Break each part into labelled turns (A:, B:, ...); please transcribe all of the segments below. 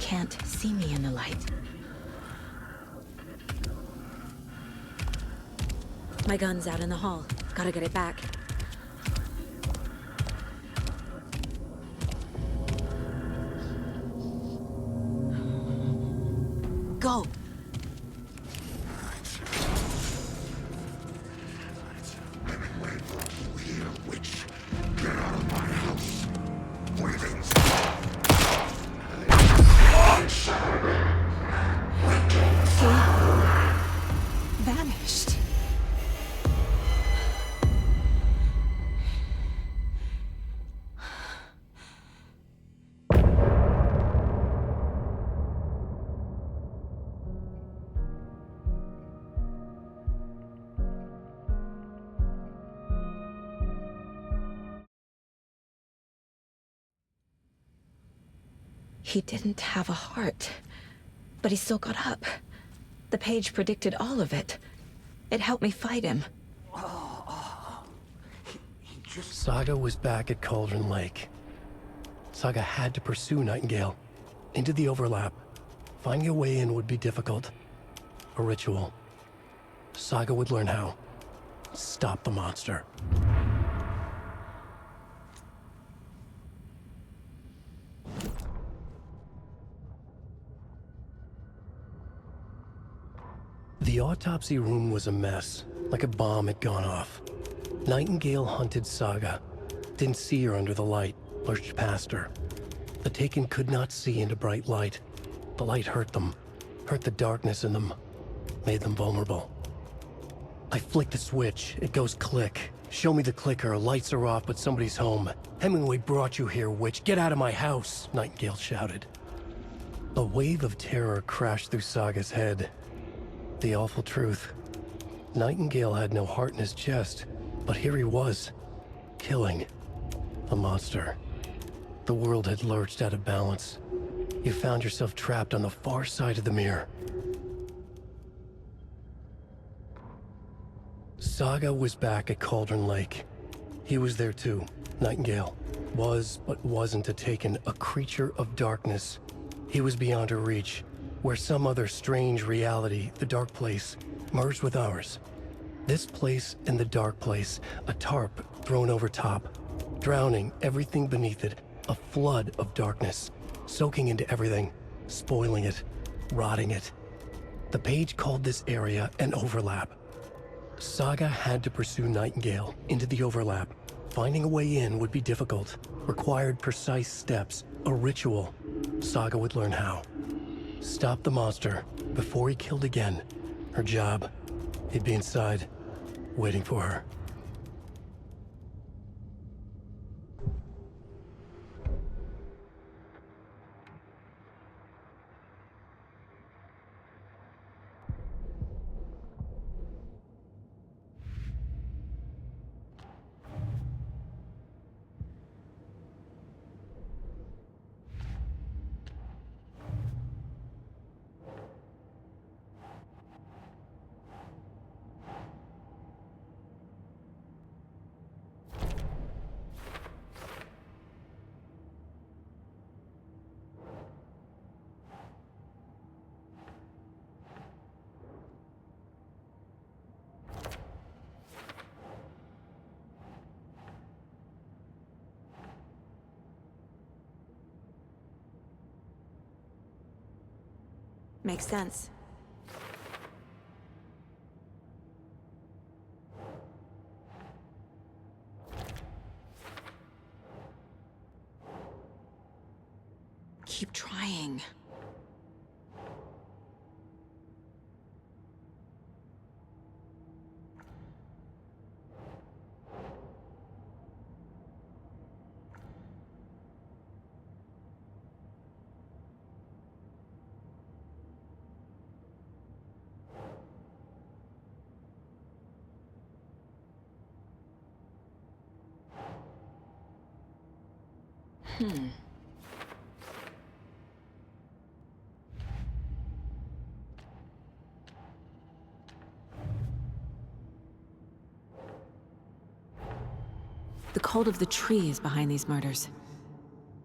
A: can't see me in the light. My gun's out in the hall. Gotta get it back. Go! Vanished. He didn't have a heart, but he still got up. The page predicted all of it. It helped me fight him.
B: Saga was back at Cauldron Lake. Saga had to pursue Nightingale into the overlap. Finding a way in would be difficult. A ritual. Saga would learn how. Stop the monster. The autopsy room was a mess, like a bomb had gone off. Nightingale hunted Saga. Didn't see her under the light, lurched past her. The Taken could not see into bright light. The light hurt them, hurt the darkness in them, made them vulnerable. I flick the switch, it goes click. Show me the clicker, lights are off, but somebody's home. Hemingway brought you here, witch. Get out of my house, Nightingale shouted. A wave of terror crashed through Saga's head. The awful truth. Nightingale had no heart in his chest, but here he was, killing a monster. The world had lurched out of balance. You found yourself trapped on the far side of the mirror. Saga was back at Cauldron Lake. He was there too, Nightingale. Was, but wasn't a Taken, a creature of darkness. He was beyond her reach, where some other strange reality, the dark place, merged with ours. This place and the dark place, a tarp thrown over top, drowning everything beneath it, a flood of darkness, soaking into everything, spoiling it, rotting it. The page called this area an overlap. Saga had to pursue Nightingale into the overlap. Finding a way in would be difficult, required precise steps, a ritual. Saga would learn how. Stop the monster before he killed again. Her job. He'd be inside, waiting for her.
A: Makes sense. Keep trying. The cult of the tree is behind these murders.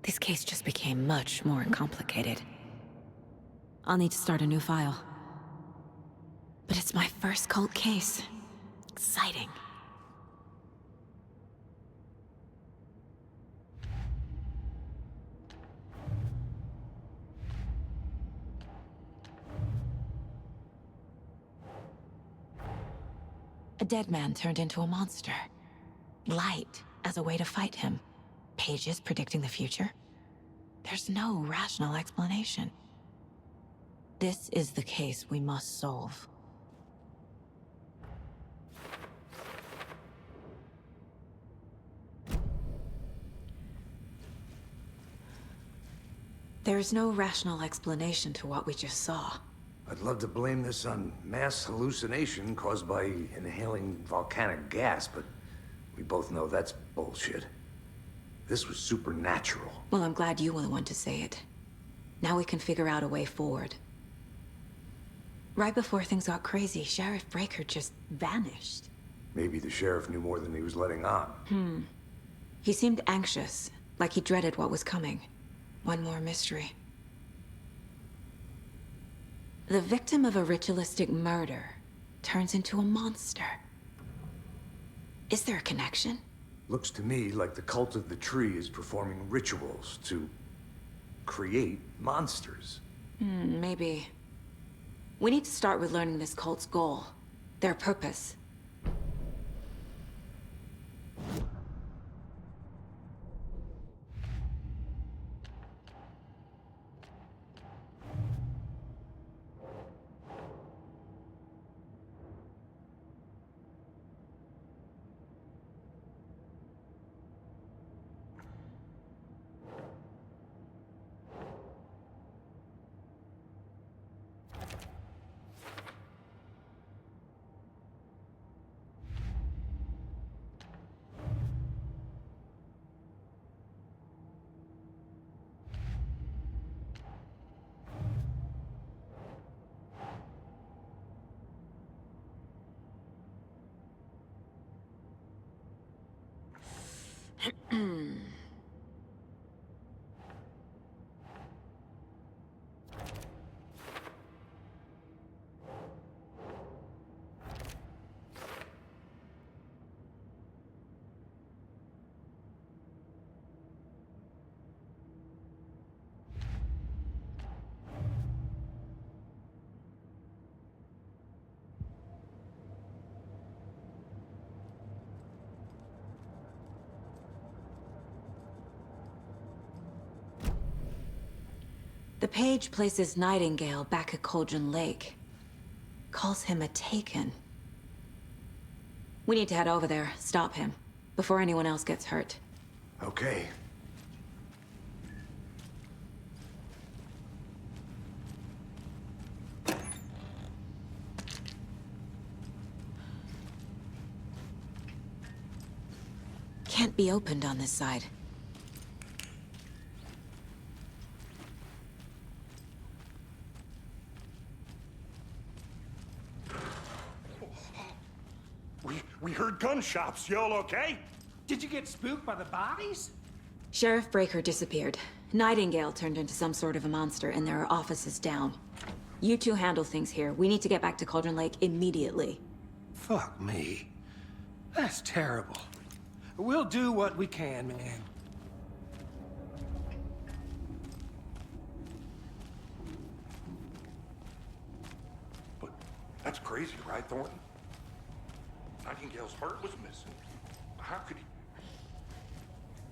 A: This case just became much more complicated. I'll need to start a new file. But it's my first cult case. Exciting. A dead man turned into a monster. Light as a way to fight him. Pages predicting the future. There's no rational explanation. This is the case we must solve. There is no rational explanation to what we just saw.
C: I'd love to blame this on mass hallucination caused by inhaling volcanic gas, but we both know that's bullshit. This was supernatural.
A: Well, I'm glad you were the one to say it. Now we can figure out a way forward. Right before things got crazy, Sheriff Breaker just vanished.
C: Maybe the sheriff knew more than he was letting on.
A: He seemed anxious, like he dreaded what was coming. One more mystery. The victim of a ritualistic murder turns into a monster. Is there a connection?
C: Looks to me like the cult of the tree is performing rituals to create monsters.
A: Maybe. We need to start with learning this cult's goal, their purpose. The page places Nightingale back at Cauldron Lake. Calls him a Taken. We need to head over there, stop him, before anyone else gets hurt.
C: Okay.
A: Can't be opened on this side.
D: We heard gunshots. Y'all okay? Did you get spooked by the bodies?
A: Sheriff Breaker disappeared. Nightingale turned into some sort of a monster, and there are offices down. You two handle things here. We need to get back to Cauldron Lake immediately.
D: Fuck me. That's terrible. We'll do what we can, man.
E: But that's crazy, right, Thornton? Nightingale's heart was missing. How could he...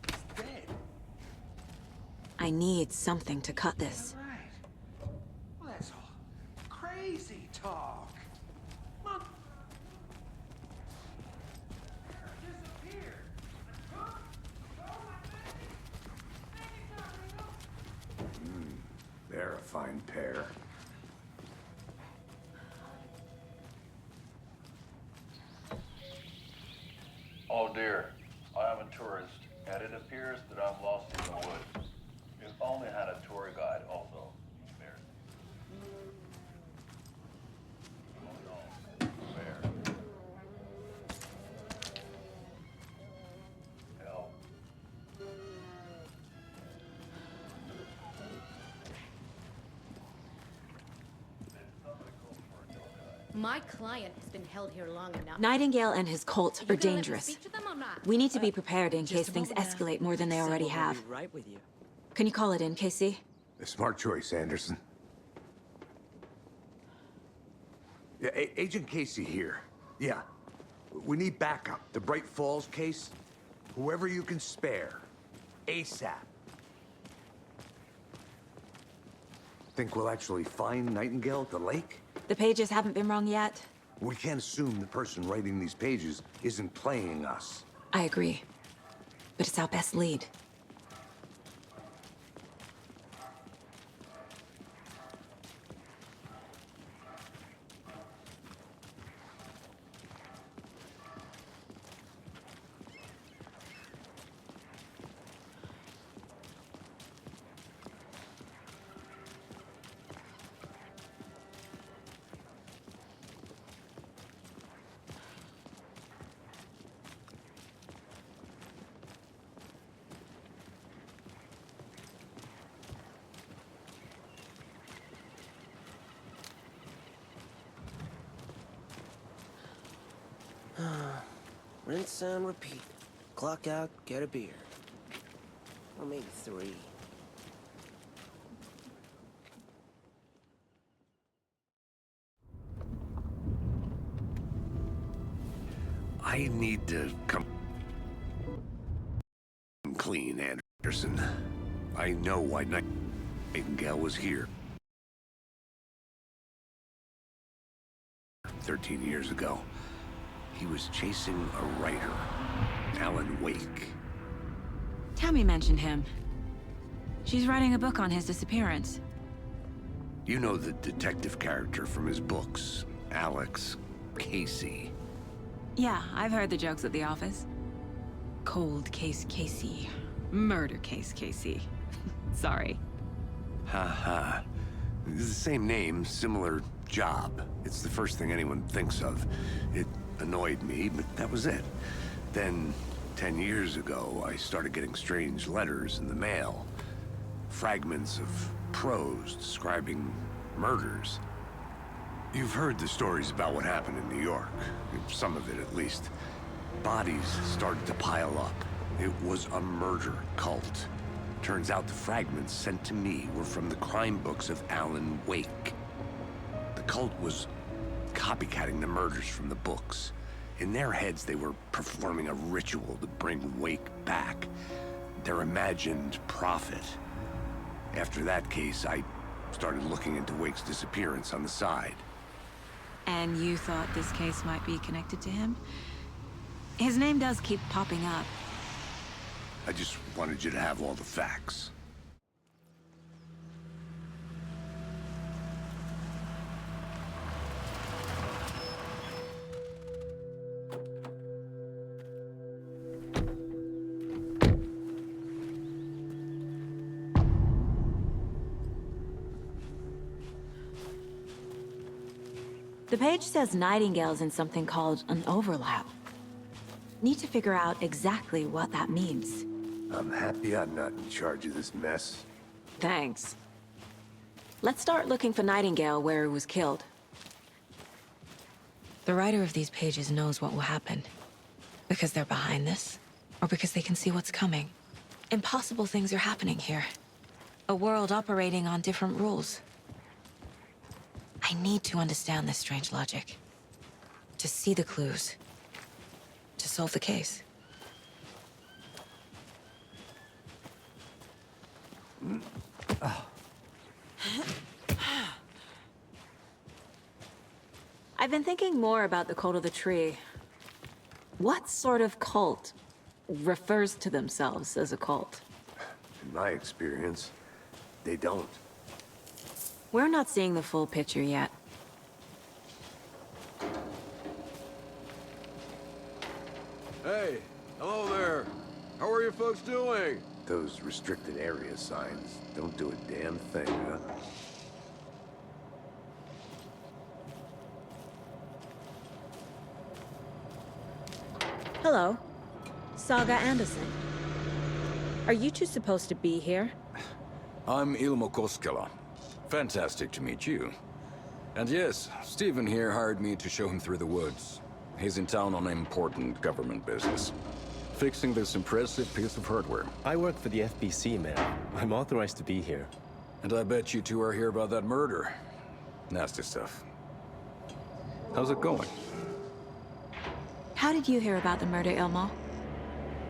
E: He's dead.
A: I need something to cut this.
D: Right. Well, that's all crazy talk. Look. Disappeared.
C: They're a fine pair.
F: Oh dear, I am a tourist, and it appears that I'm lost in the woods. If only had a tour guide also. Bear. Bear. Help.
G: My client has been held here long enough.
A: Nightingale and his cult
G: You
A: are
G: gonna let me
A: dangerous.
G: speak to them or not?
A: We need to be prepared in
H: Just
A: case
H: a
A: things
H: moment now.
A: escalate more than they already
H: Someone will
A: have.
H: be right with you.
A: Can you call it in, Casey?
C: A smart choice, Anderson. Yeah, Agent Casey here. Yeah. We need backup. The Bright Falls case. Whoever you can spare. ASAP. Think we'll actually find Nightingale at the lake?
A: The pages haven't been wrong yet.
C: We can't assume the person writing these pages isn't playing us.
A: I agree. But it's our best lead.
H: Rinse and repeat. Clock out, get a beer. Or maybe 3.
C: I need to come clean, Anderson. I know why Nightingale was here 13 years ago. He was chasing a writer, Alan Wake.
A: Tammy mentioned him. She's writing a book on his disappearance.
C: You know the detective character from his books, Alex Casey.
A: Yeah, I've heard the jokes at the office. Cold case Casey. Murder case Casey. Sorry.
C: Ha. The same name, similar job. It's the first thing anyone thinks of. It annoyed me, but that was it. Then, 10 years ago, I started getting strange letters in the mail. Fragments of prose describing murders. You've heard the stories about what happened in New York. Some of it, at least. Bodies started to pile up. It was a murder cult. Turns out the fragments sent to me were from the crime books of Alan Wake. The cult was copycatting the murders from the books. In their heads, they were performing a ritual to bring Wake back. Their imagined prophet. After that case, I started looking into Wake's disappearance on the side.
A: And you thought this case might be connected to him? His name does keep popping up.
C: I just wanted you to have all the facts.
A: The page says Nightingale's in something called an overlap. Need to figure out exactly what that means.
C: I'm happy I'm not in charge of this mess.
A: Thanks. Let's start looking for Nightingale where he was killed. The writer of these pages knows what will happen. Because they're behind this, or because they can see what's coming. Impossible things are happening here. A world operating on different rules. I need to understand this strange logic. To see the clues. To solve the case. I've been thinking more about the Cult of the Tree. What sort of cult refers to themselves as a cult?
C: In my experience, they don't.
A: We're not seeing the full picture yet.
I: Hey, hello there. How are you folks doing?
C: Those restricted area signs don't do a damn thing, huh?
A: Hello. Saga Anderson. Are you two supposed to be here?
I: I'm Ilmo Koskela. Fantastic to meet you. And yes, Stephen here hired me to show him through the woods. He's in town on important government business. Fixing this impressive piece of hardware.
J: I work for the FBC, man. I'm authorized to be here.
I: And I bet you two are here about that murder. Nasty stuff. How's it going?
A: How did you hear about the murder, Ilmo?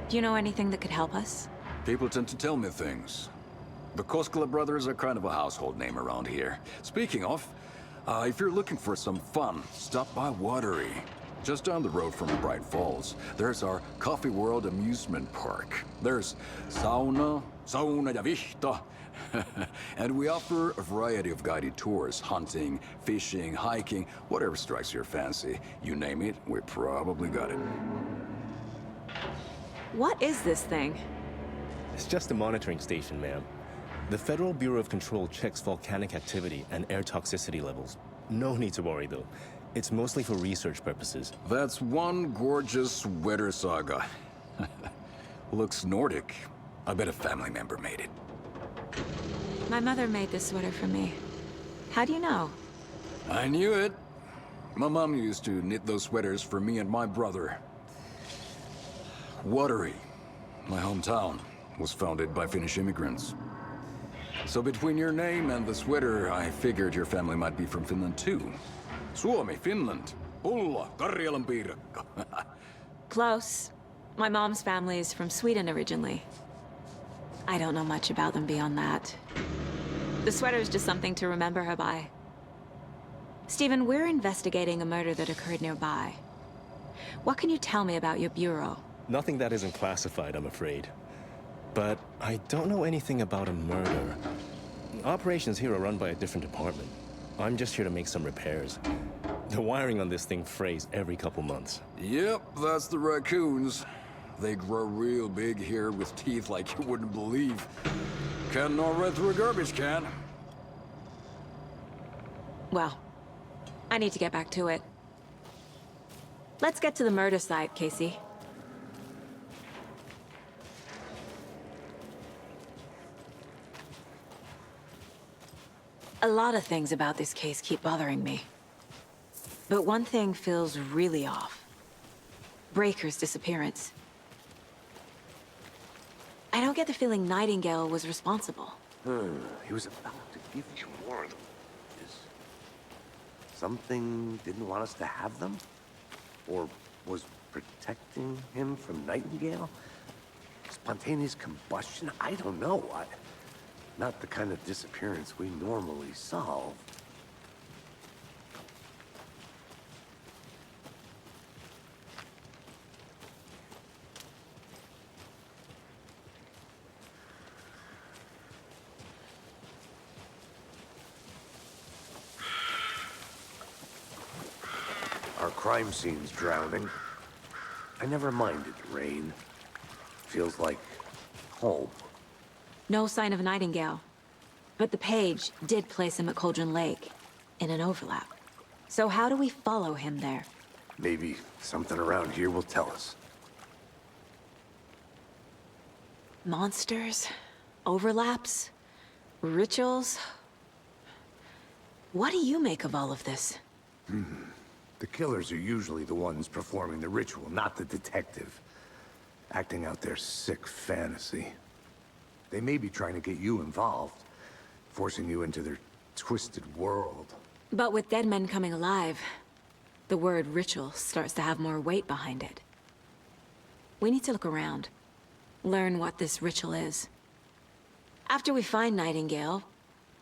A: Do you know anything that could help us?
I: People tend to tell me things. The Koskela brothers are kind of a household name around here. Speaking of, if you're looking for some fun, stop by Watery. Just down the road from Bright Falls, there's our Coffee World amusement park. There's sauna ja vihta. And we offer a variety of guided tours, hunting, fishing, hiking, whatever strikes your fancy. You name it, we probably got it.
A: What is this thing?
J: It's just a monitoring station, ma'am. The Federal Bureau of Control checks volcanic activity and air toxicity levels. No need to worry, though. It's mostly for research purposes.
I: That's one gorgeous weather saga. Looks Nordic. I bet a family member made it.
A: My mother made this sweater for me. How do you know?
I: I knew it. My mom used to knit those sweaters for me and my brother. Watery, my hometown, was founded by Finnish immigrants. So between your name and the sweater, I figured your family might be from Finland too. Suomi, Finland. Ulla, Karjalan piirakka.
A: Close. My mom's family is from Sweden originally. I don't know much about them beyond that. The sweater is just something to remember her by. Stephen, we're investigating a murder that occurred nearby. What can you tell me about your bureau?
J: Nothing that isn't classified, I'm afraid. But I don't know anything about a murder. Operations here are run by a different department. I'm just here to make some repairs. The wiring on this thing frays every couple months.
I: Yep, that's the raccoons. They grow real big here with teeth like you wouldn't believe. Can't gnaw right through a garbage can.
A: Well, I need to get back to it. Let's get to the murder site, Casey. A lot of things about this case keep bothering me. But one thing feels really off. Breaker's disappearance. I don't get the feeling Nightingale was responsible.
C: He was about to give you more of them. Is something didn't want us to have them? Or was protecting him from Nightingale? Spontaneous combustion? I don't know. Not the kind of disappearance we normally solve. Our crime scene's drowning. I never minded rain. Feels like home.
A: No sign of Nightingale. But the page did place him at Cauldron Lake, in an overlap. So how do we follow him there?
C: Maybe something around here will tell us.
A: Monsters? Overlaps? Rituals? What do you make of all of this?
C: The killers are usually the ones performing the ritual, not the detective. Acting out their sick fantasy. They may be trying to get you involved, forcing you into their twisted world.
A: But with dead men coming alive, the word ritual starts to have more weight behind it. We need to look around, learn what this ritual is. After we find Nightingale,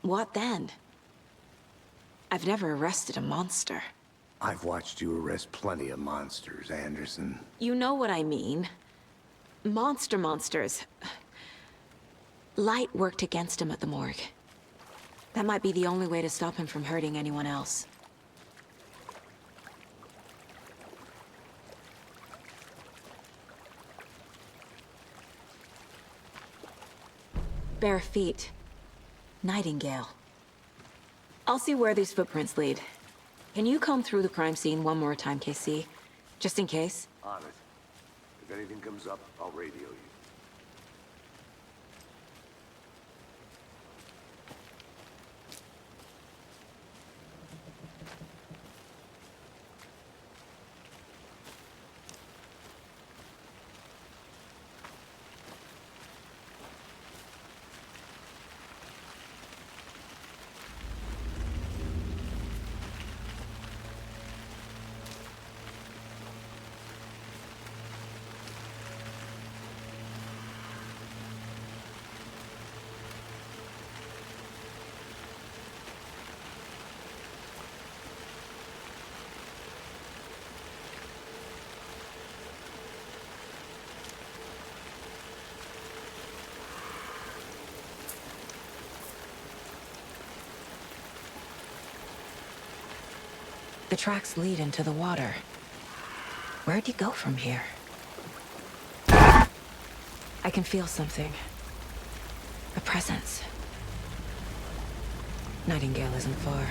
A: what then? I've never arrested a monster.
C: I've watched you arrest plenty of monsters, Anderson.
A: You know what I mean. Monsters. Light worked against him at the morgue. That might be the only way to stop him from hurting anyone else. Bare feet. Nightingale. I'll see where these footprints lead. Can you comb through the crime scene one more time, KC? Just in case?
C: On it. If anything comes up, I'll radio you.
A: The tracks lead into the water. Where'd he go from here? I can feel something. A presence. Nightingale isn't far.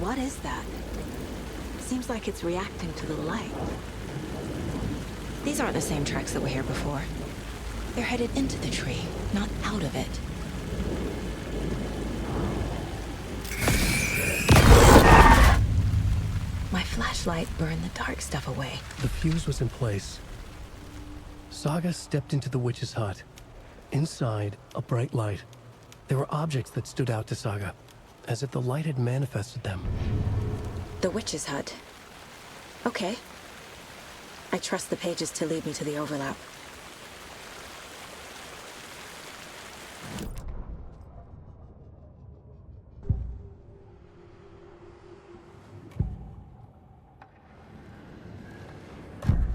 A: What is that? Seems like it's reacting to the light. These aren't the same tracks that were here before. They're headed into the tree, not out of it. My flashlight burned the dark stuff away.
B: The fuse was in place. Saga stepped into the witch's hut. Inside, a bright light. There were objects that stood out to Saga, as if the light had manifested them.
A: The witch's hut. Okay. I trust the pages to lead me to the overlap.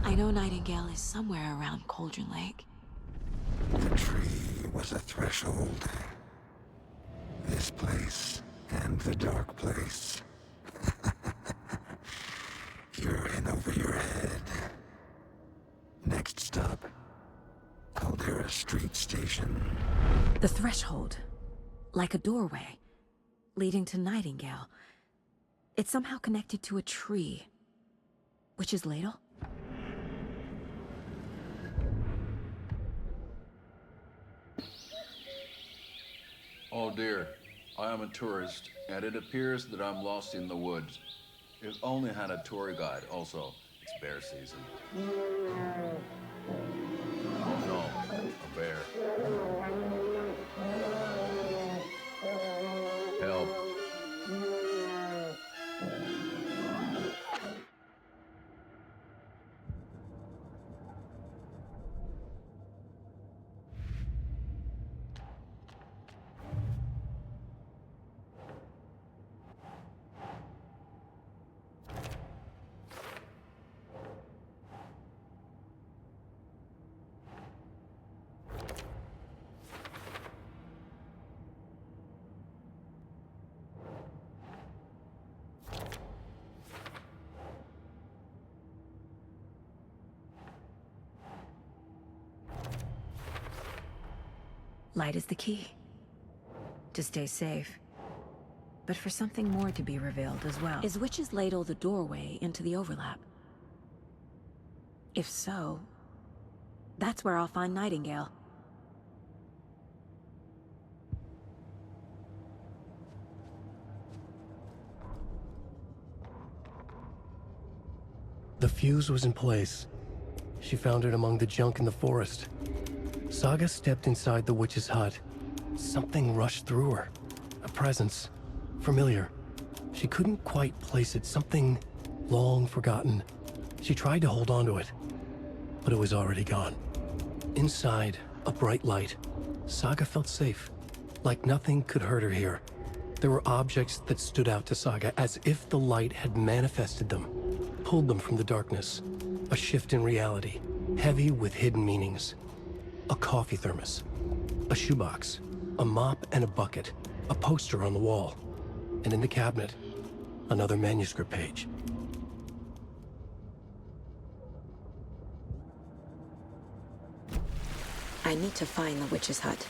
A: I know Nightingale is somewhere around Cauldron Lake.
K: The tree was a threshold. This place and the dark place. You're in over your head. Next stop, Caldera Street Station.
A: The threshold. Like a doorway. Leading to Nightingale. It's somehow connected to a tree. Witch's ladle?
F: Oh dear, I am a tourist, and it appears that I'm lost in the woods. If only had a tour guide, also. It's bear season. Oh no, a bear. Help.
A: Light is the key. To stay safe. But for something more to be revealed as well. Is Witch's Ladle the doorway into the overlap? If so, that's where I'll find Nightingale.
B: The fuse was in place. She found it among the junk in the forest. Saga stepped inside the witch's hut. Something rushed through her. A presence. Familiar. She couldn't quite place it. Something long forgotten. She tried to hold on to it, but it was already gone. Inside, a bright light. Saga felt safe. Like nothing could hurt her here. There were objects that stood out to Saga as if the light had manifested them, pulled them from the darkness. A shift in reality, heavy with hidden meanings. A coffee thermos, a shoebox, a mop and a bucket, a poster on the wall, and in the cabinet, Another manuscript page.
A: I need to find the witch's hut.